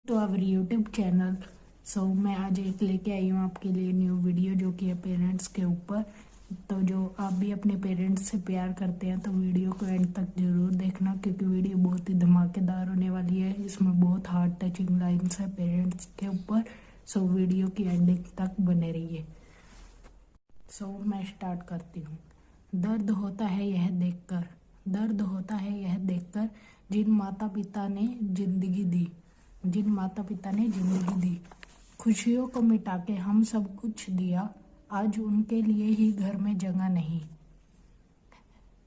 To our YouTube channel. मैं आज एक लेके आई हूँ आपके लिए न्यू वीडियो जो कि है पेरेंट्स के ऊपर। तो जो आप भी अपने पेरेंट्स से प्यार करते हैं तो वीडियो को एंड तक जरूर देखना, क्योंकि वीडियो बहुत ही धमाकेदार होने वाली है। इसमें बहुत हार्ट टचिंग लाइन्स है पेरेंट्स के ऊपर। वीडियो की एंडिंग तक बने रहिए। मैं स्टार्ट करती हूँ। दर्द होता है यह देखकर, दर्द होता है यह देखकर जिन माता पिता ने जिंदगी दी, जिन माता पिता ने जिंदगी दी। खुशियों को मिटा के हम सब कुछ दिया, आज उनके लिए ही घर में जगह नहीं।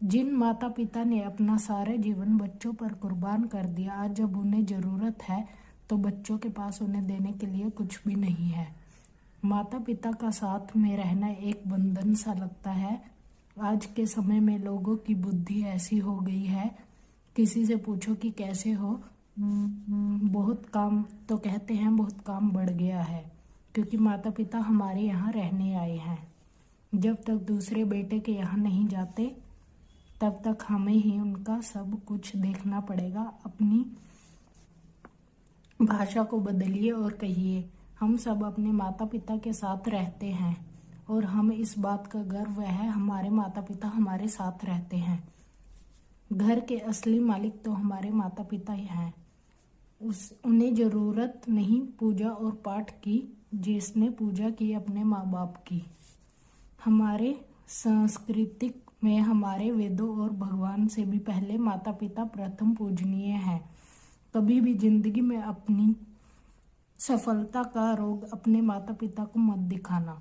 जिन माता पिता ने अपना सारा जीवन बच्चों पर कुर्बान कर दिया, आज जब उन्हें ज़रूरत है तो बच्चों के पास उन्हें देने के लिए कुछ भी नहीं है। माता पिता का साथ में रहना एक बंधन सा लगता है। आज के समय में लोगों की बुद्धि ऐसी हो गई है, किसी से पूछो कि कैसे हो, बहुत काम तो कहते हैं बहुत काम बढ़ गया है, क्योंकि माता पिता हमारे यहाँ रहने आए हैं। जब तक दूसरे बेटे के यहाँ नहीं जाते तब तक हमें ही उनका सब कुछ देखना पड़ेगा। अपनी भाषा को बदलिए और कहिए हम सब अपने माता पिता के साथ रहते हैं और हम इस बात का गर्व है हमारे माता पिता हमारे साथ रहते हैं। घर के असली मालिक तो हमारे माता पिता ही हैं। उन्हें ज़रूरत नहीं पूजा और पाठ की, जिसने पूजा की अपने माँ बाप की। हमारे सांस्कृतिक में हमारे वेदों और भगवान से भी पहले माता पिता प्रथम पूजनीय हैं। कभी भी जिंदगी में अपनी सफलता का रोग अपने माता पिता को मत दिखाना,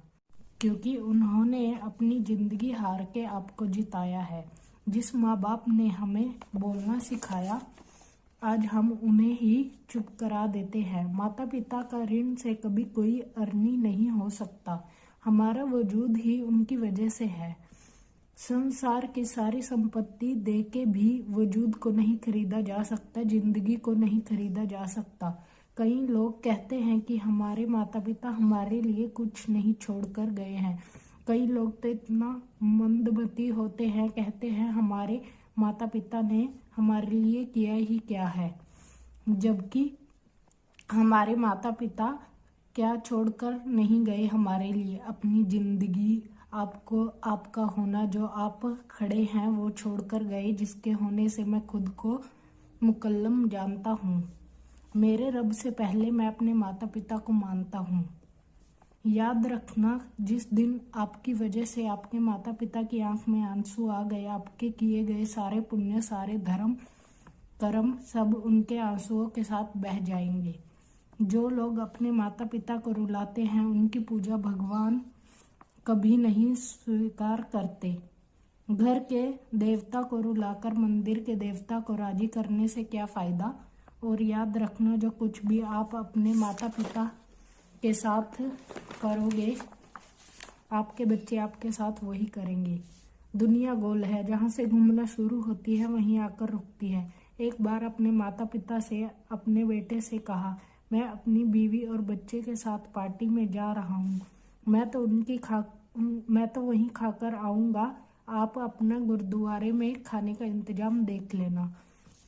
क्योंकि उन्होंने अपनी जिंदगी हार के आपको जिताया है। जिस माँ बाप ने हमें बोलना सिखाया, आज हम उन्हें ही चुप करा देते हैं। माता पिता का ऋण से कभी कोई अरनी नहीं हो सकता। हमारा वजूद ही उनकी वजह से है। संसार की सारी संपत्ति दे के भी वजूद को नहीं खरीदा जा सकता, जिंदगी को नहीं खरीदा जा सकता। कई लोग कहते हैं कि हमारे माता पिता हमारे लिए कुछ नहीं छोड़कर गए हैं। कई लोग तो इतना मंदमती होते हैं, कहते हैं हमारे माता पिता ने हमारे लिए किया ही क्या है, जबकि हमारे माता पिता क्या छोड़कर नहीं गए हमारे लिए। अपनी जिंदगी, आपको आपका होना, जो आप खड़े हैं वो छोड़कर गए, जिसके होने से मैं खुद को मुकल्लम जानता हूँ। मेरे रब से पहले मैं अपने माता पिता को मानता हूँ। याद रखना, जिस दिन आपकी वजह से आपके माता पिता की आंख में आंसू आ गए, आपके किए गए सारे पुण्य, सारे धर्म कर्म सब उनके आंसुओं के साथ बह जाएंगे। जो लोग अपने माता पिता को रुलाते हैं, उनकी पूजा भगवान कभी नहीं स्वीकार करते। घर के देवता को रुलाकर मंदिर के देवता को राजी करने से क्या फायदा। और याद रखना, जो कुछ भी आप अपने माता पिता के साथ करोगे, आपके बच्चे आपके साथ वही करेंगे। दुनिया गोल है, जहाँ से घूमना शुरू होती है वहीं आकर रुकती है। एक बार अपने माता पिता से अपने बेटे से कहा, मैं अपनी बीवी और बच्चे के साथ पार्टी में जा रहा हूँ, मैं तो वहीं खाकर आऊँगा, आप अपना गुरुद्वारे में खाने का इंतजाम देख लेना।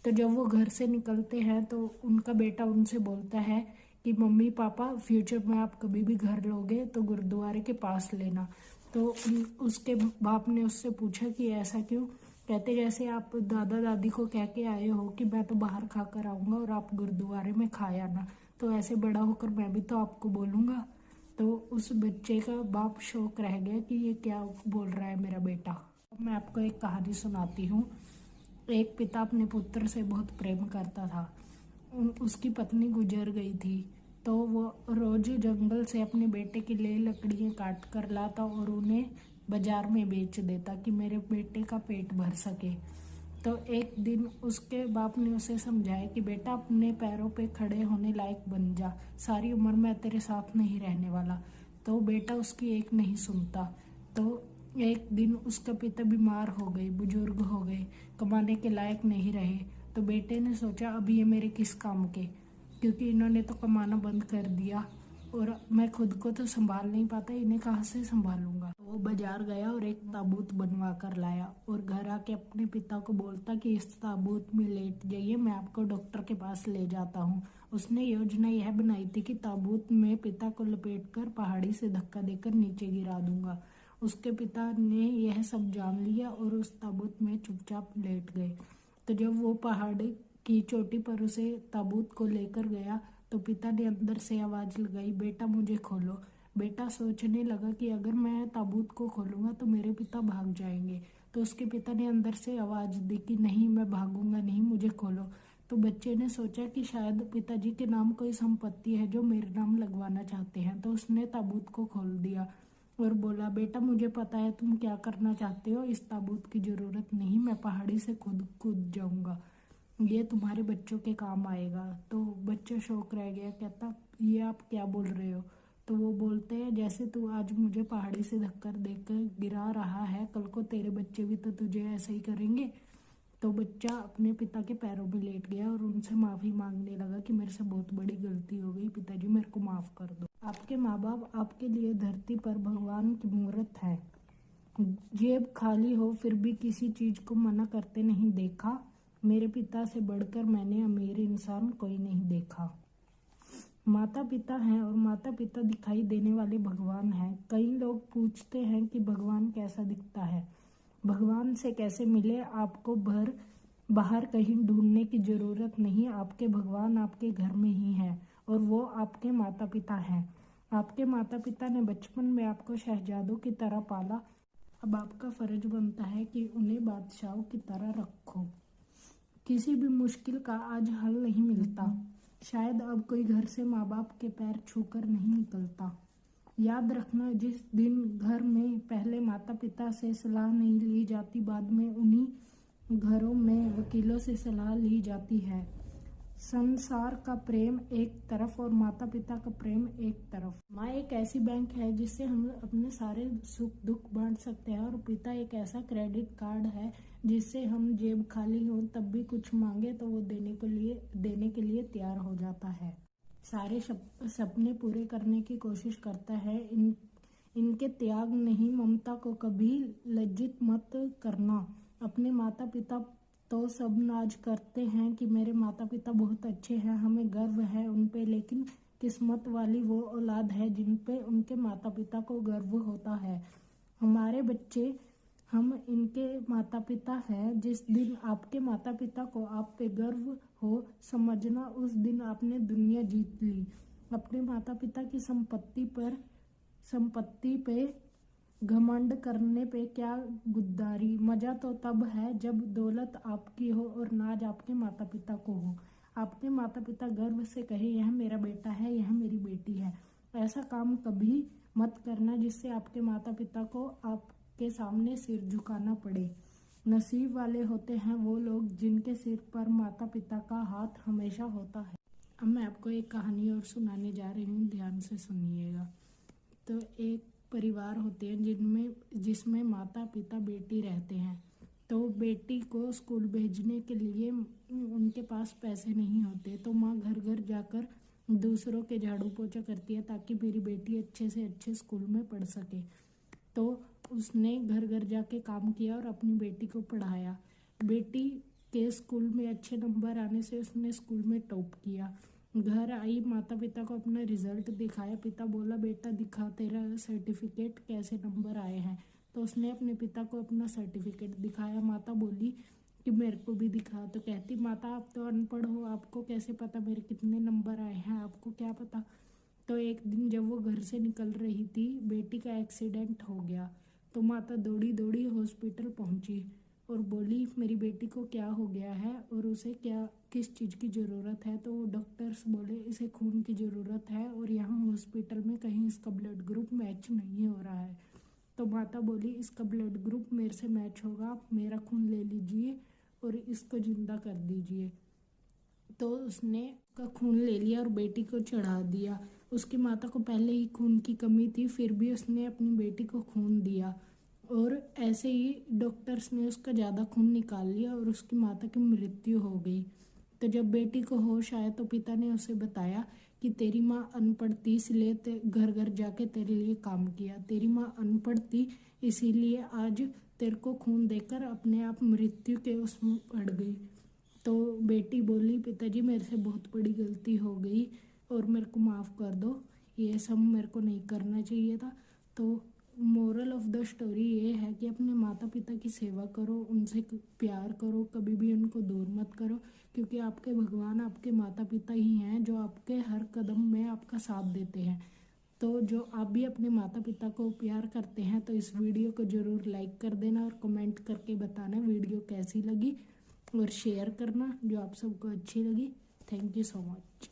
तो जब वो घर से निकलते हैं तो उनका बेटा उनसे बोलता है कि मम्मी पापा, फ्यूचर में आप कभी भी घर लोगे तो गुरुद्वारे के पास लेना। तो उसके बाप ने उससे पूछा कि ऐसा क्यों। कहते जैसे आप दादा दादी को कह के आए हो कि मैं तो बाहर खा कर आऊँगा और आप गुरुद्वारे में खाए आना, तो ऐसे बड़ा होकर मैं भी तो आपको बोलूँगा। तो उस बच्चे का बाप शौक रह गया कि ये क्या बोल रहा है मेरा बेटा। मैं आपको एक कहानी सुनाती हूँ। एक पिता अपने पुत्र से बहुत प्रेम करता था। उसकी पत्नी गुजर गई थी, तो वो रोज जंगल से अपने बेटे के लिए लकड़ियाँ काट कर लाता और उन्हें बाजार में बेच देता कि मेरे बेटे का पेट भर सके। तो एक दिन उसके बाप ने उसे समझाया कि बेटा अपने पैरों पे खड़े होने लायक बन जा, सारी उम्र मैं तेरे साथ नहीं रहने वाला। तो बेटा उसकी एक नहीं सुनता। तो एक दिन उसका पिता बीमार हो गए, बुजुर्ग हो गए, कमाने के लायक नहीं रहे। तो बेटे ने सोचा अब ये मेरे किस काम के, क्योंकि इन्होंने तो कमाना बंद कर दिया और मैं खुद को तो संभाल नहीं पाता, इन्हें कहाँ से संभालूंगा। तो वो बाजार गया और एक ताबूत बनवा कर लाया और घर आके अपने पिता को बोलता कि इस ताबूत में लेट जाइए, मैं आपको डॉक्टर के पास ले जाता हूँ। उसने योजना यह बनाई थी कि ताबूत में पिता को लपेटकर पहाड़ी से धक्का देकर नीचे गिरा दूंगा। उसके पिता ने यह सब जान लिया और उस ताबूत में चुपचाप लेट गए। तो जब वो पहाड़ की चोटी पर उसे ताबूत को लेकर गया तो पिता ने अंदर से आवाज लगाई, बेटा मुझे खोलो। बेटा सोचने लगा कि अगर मैं ताबूत को खोलूंगा तो मेरे पिता भाग जाएंगे। तो उसके पिता ने अंदर से आवाज दी कि नहीं, मैं भागूंगा नहीं, मुझे खोलो। तो बच्चे ने सोचा कि शायद पिताजी के नाम कोई संपत्ति है जो मेरे नाम लगवाना चाहते हैं। तो उसने ताबूत को खोल दिया और बोला, बेटा मुझे पता है तुम क्या करना चाहते हो, इस ताबूत की जरूरत नहीं, मैं पहाड़ी से खुद कूद जाऊंगा, ये तुम्हारे बच्चों के काम आएगा। तो बच्चा शौक रह गया, कहता ये आप क्या बोल रहे हो। तो वो बोलते हैं, जैसे तू आज मुझे पहाड़ी से धक्का देकर गिरा रहा है, कल को तेरे बच्चे भी तो तुझे ऐसा ही करेंगे। तो बच्चा अपने पिता के पैरों में लेट गया और उनसे माफ़ी मांगने लगा कि मेरे से बहुत बड़ी गलती हो गई, पिताजी मेरे को माफ़ कर दो। आपके माँ बाप आपके लिए धरती पर भगवान की मूर्त है। जेब खाली हो फिर भी किसी चीज़ को मना करते नहीं देखा। मेरे पिता से बढ़कर मैंने अमीर इंसान कोई नहीं देखा। माता पिता हैं और माता पिता दिखाई देने वाले भगवान हैं। कई लोग पूछते हैं कि भगवान कैसा दिखता है, भगवान से कैसे मिले। आपको बाहर कहीं ढूंढने की जरूरत नहीं, आपके भगवान आपके घर में ही हैं और वो आपके माता पिता हैं। आपके माता पिता ने बचपन में आपको शहजादों की तरह पाला, अब आपका फर्ज बनता है कि उन्हें बादशाहों की तरह रखो। किसी भी मुश्किल का आज हल नहीं मिलता, शायद अब कोई घर से माँ बाप के पैर छूकर नहीं निकलता। याद रखना, जिस दिन घर में पहले माता पिता से सलाह नहीं ली जाती, बाद में उन्हीं घरों में वकीलों से सलाह ली जाती है। संसार का प्रेम एक तरफ और माता पिता का प्रेम एक तरफ। माँ एक ऐसी बैंक है जिससे हम अपने सारे सुख दुख बांट सकते हैं और पिता एक ऐसा क्रेडिट कार्ड है जिससे हम जेब खाली हो तब भी कुछ मांगे तो वो देने के लिए तैयार हो जाता है। सारे सपने पूरे करने की कोशिश करता है। इनके त्याग नहीं, ममता को कभी लज्जित मत करना। अपने माता पिता तो सब नाज करते हैं कि मेरे माता पिता बहुत अच्छे हैं, हमें गर्व है उन पे, लेकिन किस्मत वाली वो औलाद है जिन पे उनके माता पिता को गर्व होता है। हमारे बच्चे, हम इनके माता पिता हैं। जिस दिन आपके माता पिता को आप पे गर्व हो, समझना उस दिन आपने दुनिया जीत ली। अपने माता पिता की संपत्ति पे घमंड करने पे क्या गुद्दारी। मजा तो तब है जब दौलत आपकी हो और नाज आपके माता पिता को हो। आपके माता पिता गर्व से कहे, यह मेरा बेटा है, यह मेरी बेटी है। ऐसा काम कभी मत करना जिससे आपके माता पिता को आपके सामने सिर झुकाना पड़े। नसीब वाले होते हैं वो लोग जिनके सिर पर माता पिता का हाथ हमेशा होता है। अब मैं आपको एक कहानी और सुनाने जा रही हूँ, ध्यान से सुनिएगा। तो एक परिवार होते हैं जिसमें माता पिता बेटी रहते हैं। तो बेटी को स्कूल भेजने के लिए उनके पास पैसे नहीं होते, तो माँ घर घर जाकर दूसरों के झाड़ू पोछा करती है ताकि मेरी बेटी अच्छे से अच्छे स्कूल में पढ़ सके। तो उसने घर घर जाके काम किया और अपनी बेटी को पढ़ाया। बेटी के स्कूल में अच्छे नंबर आने से उसने स्कूल में टॉप किया। घर आई, माता पिता को अपना रिजल्ट दिखाया। पिता बोला, बेटा दिखा तेरा सर्टिफिकेट, कैसे नंबर आए हैं। तो उसने अपने पिता को अपना सर्टिफिकेट दिखाया। माता बोली कि मेरे को भी दिखा। तो कहती, माता आप तो अनपढ़ हो, आपको कैसे पता मेरे कितने नंबर आए हैं, आपको क्या पता। तो एक दिन जब वो घर से निकल रही थी, बेटी का एक्सीडेंट हो गया। तो माता दौड़ी दौड़ी हॉस्पिटल पहुंची और बोली, मेरी बेटी को क्या हो गया है और उसे किस चीज़ की ज़रूरत है। तो डॉक्टर्स बोले, इसे खून की ज़रूरत है और यहाँ हॉस्पिटल में कहीं इसका ब्लड ग्रुप मैच नहीं हो रहा है। तो माता बोली, इसका ब्लड ग्रुप मेरे से मैच होगा, आप मेरा खून ले लीजिए और इसको जिंदा कर दीजिए। तो उसने का खून ले लिया और बेटी को चढ़ा दिया। उसकी माता को पहले ही खून की कमी थी, फिर भी उसने अपनी बेटी को खून दिया और ऐसे ही डॉक्टर्स ने उसका ज़्यादा खून निकाल लिया और उसकी माता की मृत्यु हो गई। तो जब बेटी को होश आया तो पिता ने उसे बताया कि तेरी माँ अनपढ़ थी इसलिए घर घर जाके तेरे लिए काम किया, तेरी माँ अनपढ़ थी इसीलिए आज तेरे को खून देकर अपने आप मृत्यु के उसमें पड़ गई। तो बेटी बोली पिताजी मेरे से बहुत बड़ी गलती हो गई और मेरे को माफ़ कर दो, ये सब मेरे को नहीं करना चाहिए था। तो मोरल ऑफ द स्टोरी ये है कि अपने माता पिता की सेवा करो, उनसे प्यार करो, कभी भी उनको दूर मत करो, क्योंकि आपके भगवान आपके माता पिता ही हैं जो आपके हर कदम में आपका साथ देते हैं। तो जो आप भी अपने माता पिता को प्यार करते हैं तो इस वीडियो को ज़रूर लाइक कर देना और कमेंट करके बताना वीडियो कैसी लगी, और शेयर करना जो आप सबको अच्छी लगी। Thank you so much.